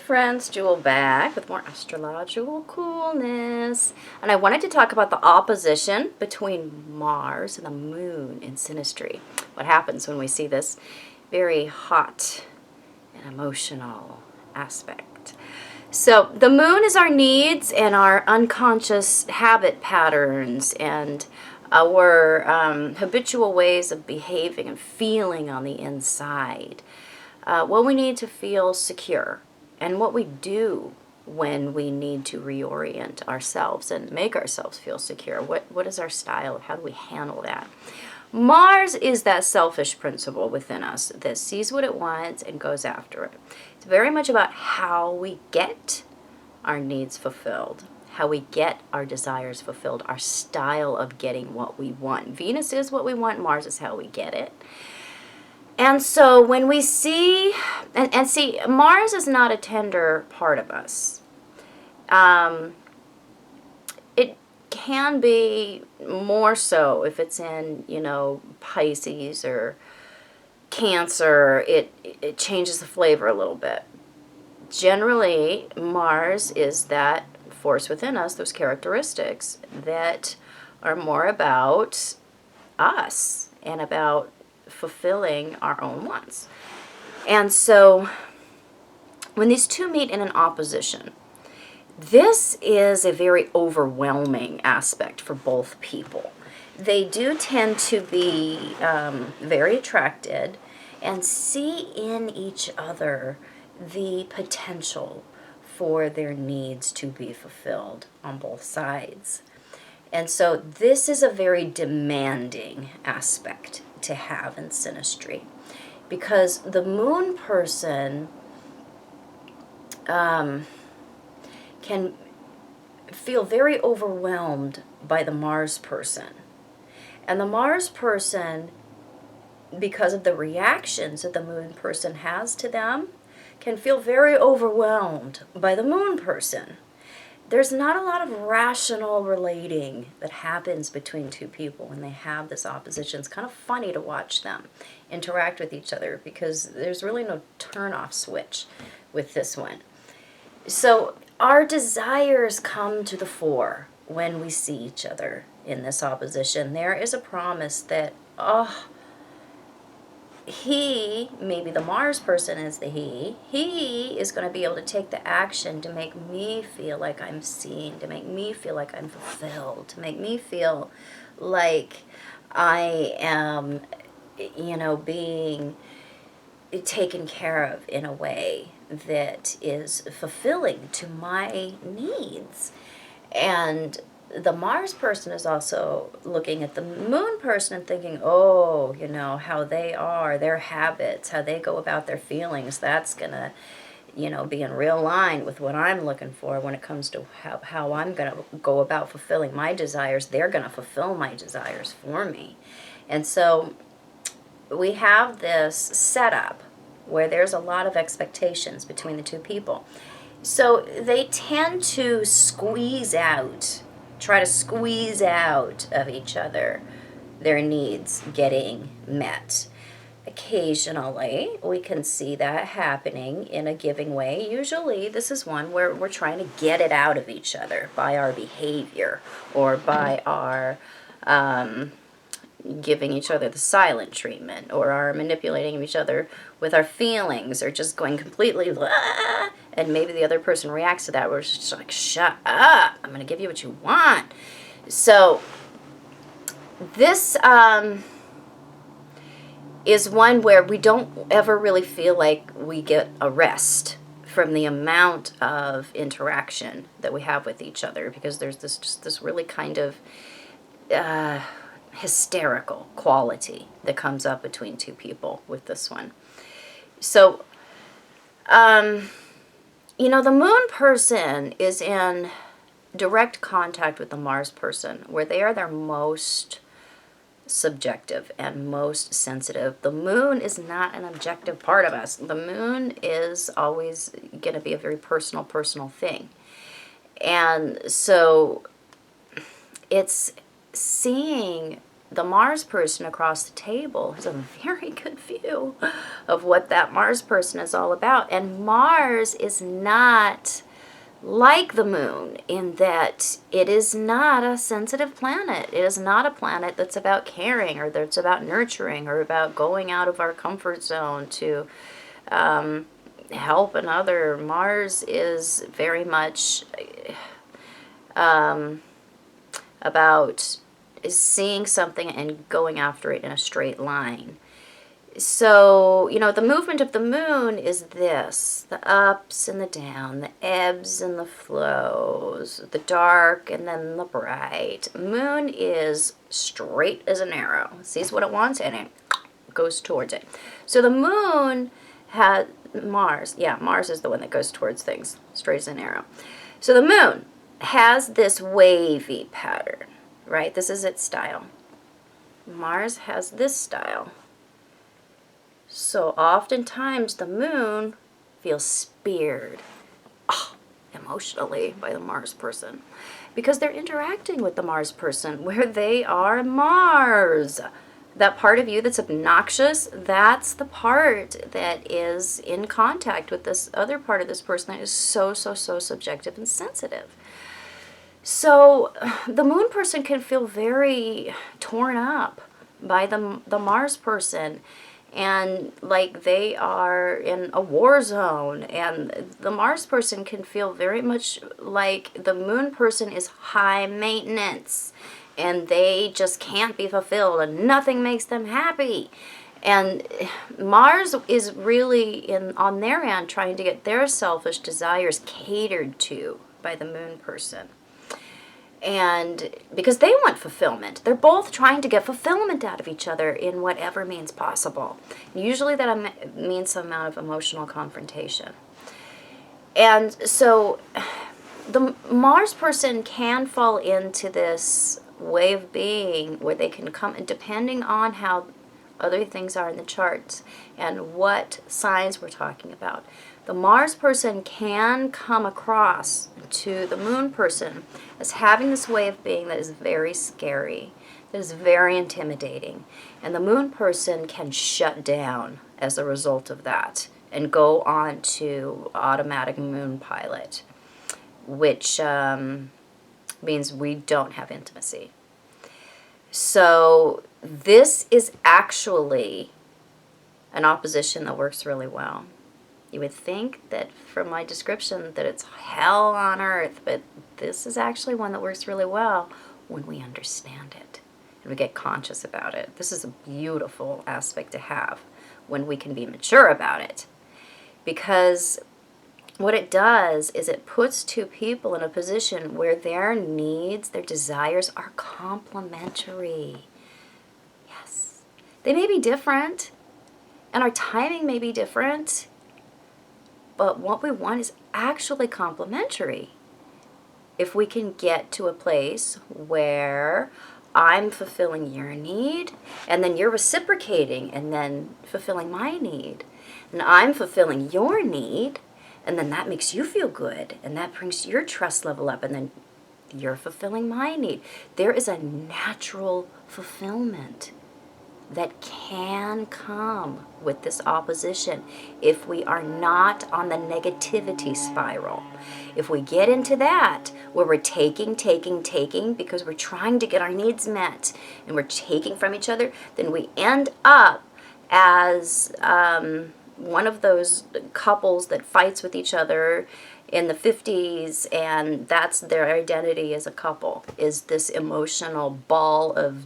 friends, Jewel back with more astrological coolness. And I wanted to talk about the opposition between Mars and the Moon in Synastry. What happens when we see this very hot and emotional aspect. So the Moon is our needs and our unconscious habit patterns and our habitual ways of behaving and feeling on the inside. What we need to feel secure, and what we do when we need to reorient ourselves and make ourselves feel secure. What is our style? How do we handle that? Mars is that selfish principle within us that sees what it wants and goes after it. It's very much about how we get our needs fulfilled, how we get our desires fulfilled, our style of getting what we want. Venus is what we want, Mars is how we get it. And so when we see, and see, Mars is not a tender part of us. It can be more so if it's in, Pisces or Cancer. It changes the flavor a little bit. Generally, Mars is that force within us, those characteristics that are more about us and about fulfilling our own wants. And so when these two meet in an opposition, this is a very overwhelming aspect for both people. They do tend to be very attracted and see in each other the potential for their needs to be fulfilled on both sides. And so this is a very demanding aspect to have in Synastry, because the Moon person can feel very overwhelmed by the Mars person. And the Mars person, because of the reactions that the Moon person has to them, can feel very overwhelmed by the Moon person. There's not a lot of rational relating that happens between two people when they have this opposition. It's kind of funny to watch them interact with each other because there's really no turn-off switch with this one. So our desires come to the fore when we see each other in this opposition. There is a promise that, he, maybe the Mars person is the he is going to be able to take the action to make me feel like I'm seen, to make me feel like I'm fulfilled, to make me feel like I am, being taken care of in a way that is fulfilling to my needs. And the Mars person is also looking at the Moon person and thinking, how they are, their habits, how they go about their feelings, that's going to, be in real line with what I'm looking for when it comes to how I'm going to go about fulfilling my desires. They're going to fulfill my desires for me. And so we have this setup where there's a lot of expectations between the two people. So they tend to try to squeeze out of each other their needs getting met. Occasionally, we can see that happening in a giving way. Usually, this is one where we're trying to get it out of each other by our behavior or by our giving each other the silent treatment, or our manipulating each other with our feelings, or just going completely and maybe the other person reacts to that. We're just like, shut up, I'm going to give you what you want. So this is one where we don't ever really feel like we get a rest from the amount of interaction that we have with each other, because there's this really kind of hysterical quality that comes up between two people with this one. So, the Moon person is in direct contact with the Mars person, where they are their most subjective and most sensitive. The Moon is not an objective part of us. The Moon is always going to be a very personal thing. And so it's seeing the Mars person across the table has a very good view of what that Mars person is all about. And Mars is not like the moon in that it is not a sensitive planet. It is not a planet that's about caring or that's about nurturing or about going out of our comfort zone to help another. Mars is very much about seeing something and going after it in a straight line. So, you know, the movement of the moon is this: the ups and the down, the ebbs and the flows, the dark and then the bright. Moon is straight as an arrow. It sees what it wants and it goes towards it. So the moon has Mars. Yeah, Mars is the one that goes towards things, straight as an arrow. So the moon has this wavy pattern, right? This is its style. Mars has this style. So oftentimes the moon feels speared emotionally by the Mars person because they're interacting with the Mars person where they are Mars. That part of you that's obnoxious, that's the part that is in contact with this other part of this person that is so subjective and sensitive. So the moon person can feel very torn up by the Mars person, and like they are in a war zone, and the Mars person can feel very much like the moon person is high maintenance and they just can't be fulfilled and nothing makes them happy. And Mars is really on their end trying to get their selfish desires catered to by the moon person. And because they want fulfillment, they're both trying to get fulfillment out of each other in whatever means possible. Usually that means some amount of emotional confrontation. And so the Mars person can fall into this way of being where they can come, depending on how other things are in the charts and what signs we're talking about. The Mars person can come across to the moon person as having this way of being that is very scary, that is very intimidating. And the moon person can shut down as a result of that and go on to automatic moon pilot, which means we don't have intimacy. So this is actually an opposition that works really well. You would think that from my description that it's hell on earth, but this is actually one that works really well when we understand it and we get conscious about it. This is a beautiful aspect to have when we can be mature about it, because what it does is it puts two people in a position where their needs, their desires are complementary. Yes. They may be different, and our timing may be different, but what we want is actually complementary. If we can get to a place where I'm fulfilling your need, and then you're reciprocating and then fulfilling my need, and I'm fulfilling your need, and then that makes you feel good, and that brings your trust level up, and then you're fulfilling my need. There is a natural fulfillment that can come with this opposition if we are not on the negativity spiral. If we get into that, where we're taking because we're trying to get our needs met, and we're taking from each other, then we end up as one of those couples that fights with each other in the 50s, and that's their identity as a couple, is this emotional ball of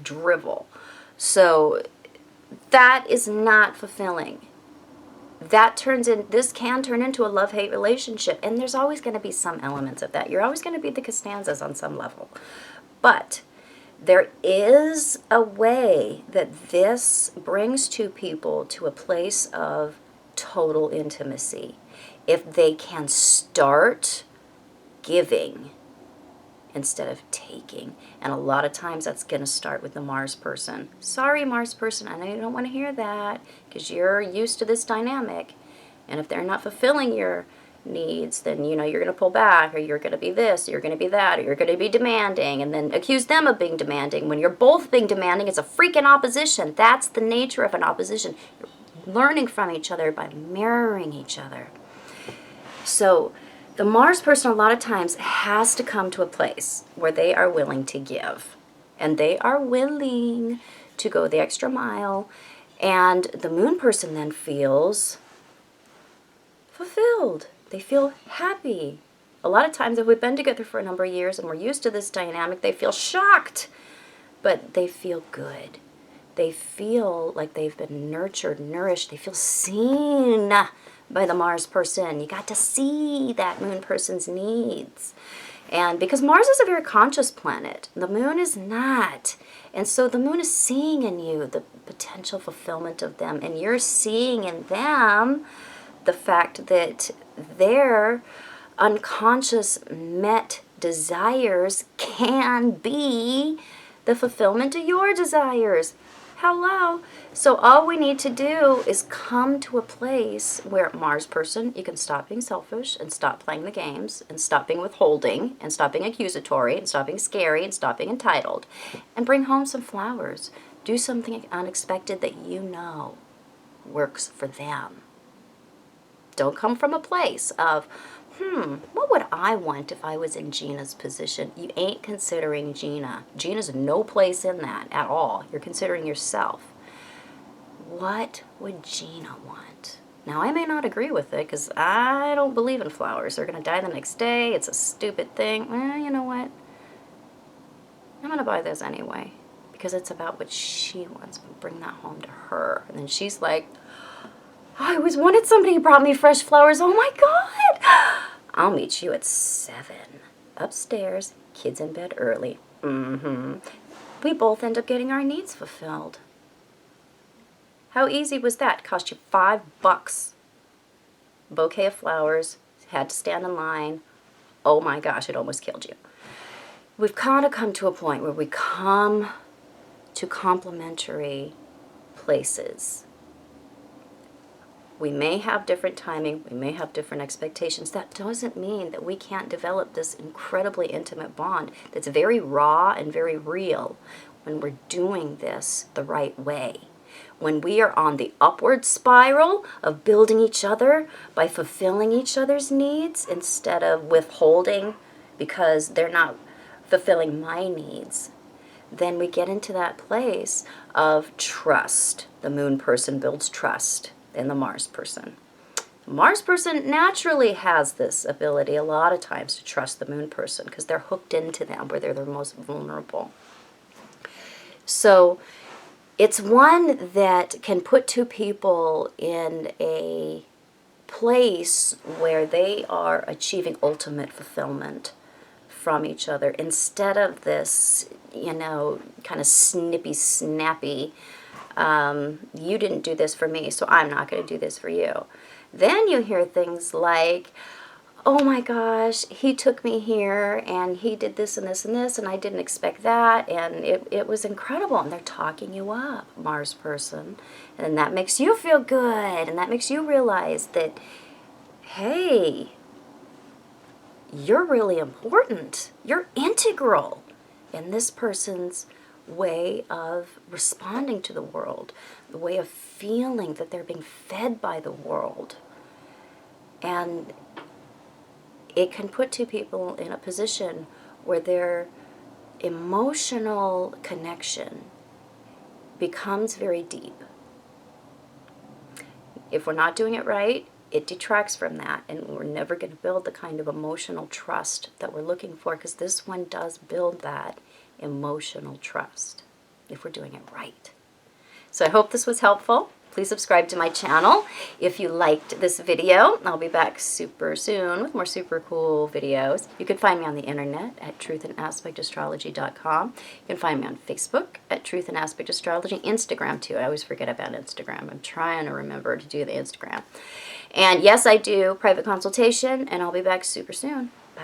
drivel. So that is not fulfilling. This can turn into a love-hate relationship, and there's always going to be some elements of that. You're always going to be the Costanzas on some level. But there is a way that this brings two people to a place of total intimacy if they can start giving instead of taking. And a lot of times that's going to start with the Mars person. Sorry, Mars person, I know you don't want to hear that because you're used to this dynamic. And if they're not fulfilling your needs, then, you know, you're going to pull back, or you're going to be this, or you're going to be that, or you're going to be demanding, and then accuse them of being demanding. When you're both being demanding, it's a freaking opposition. That's the nature of an opposition. You're learning from each other by mirroring each other. So the Mars person a lot of times has to come to a place where they are willing to give, and they are willing to go the extra mile, and the Moon person then feels fulfilled. They feel happy. A lot of times, if we've been together for a number of years and we're used to this dynamic, they feel shocked, but they feel good. They feel like they've been nurtured, nourished. They feel seen by the Mars person. You got to see that Moon person's needs. And because Mars is a very conscious planet, the Moon is not. And so the Moon is seeing in you the potential fulfillment of them, and you're seeing in them the fact that their unconscious met desires can be the fulfillment of your desires. Hello. So all we need to do is come to a place where, Mars person, you can stop being selfish and stop playing the games and stop being withholding and stop being accusatory and stop being scary and stop being entitled, and bring home some flowers. Do something unexpected that you know works for them. Don't come from a place of, what would I want if I was in Gina's position? You ain't considering Gina. Gina's no place in that at all. You're considering yourself. What would Gina want? Now, I may not agree with it because I don't believe in flowers. They're going to die the next day. It's a stupid thing. Well, you know what? I'm going to buy this anyway because it's about what she wants. Bring that home to her. And then she's like, I always wanted somebody who brought me fresh flowers. Oh my God. I'll meet you at 7. Upstairs, kids in bed early. We both end up getting our needs fulfilled. How easy was that? It cost you $5. Bouquet of flowers. Had to stand in line. Oh my gosh, it almost killed you. We've kind of come to a point where we come to complementary places. We may have different timing, we may have different expectations. That doesn't mean that we can't develop this incredibly intimate bond that's very raw and very real when we're doing this the right way. When we are on the upward spiral of building each other by fulfilling each other's needs instead of withholding because they're not fulfilling my needs, then we get into that place of trust. The Moon person builds trust in the Mars person. The Mars person naturally has this ability a lot of times to trust the Moon person because they're hooked into them where they're their most vulnerable. So it's one that can put two people in a place where they are achieving ultimate fulfillment from each other instead of this, kind of snippy, snappy, you didn't do this for me, so I'm not going to do this for you. Then you hear things like, oh my gosh, he took me here, and he did this and this and this, and I didn't expect that, and it was incredible. And they're talking you up, Mars person. And that makes you feel good, and that makes you realize that, hey, you're really important. You're integral in this person's way of responding to the world, the way of feeling that they're being fed by the world. And it can put two people in a position where their emotional connection becomes very deep. If we're not doing it right, it detracts from that, and we're never going to build the kind of emotional trust that we're looking for, because this one does build that emotional trust if we're doing it right. So I hope this was helpful. Please subscribe to my channel if you liked this video. I'll be back super soon with more super cool videos. You can find me on the internet at truthandaspectastrology.com. You can find me on Facebook at Truth and Aspect Astrology, Instagram too. I always forget about Instagram. I'm trying to remember to do the Instagram. And yes, I do private consultation, and I'll be back super soon. Bye.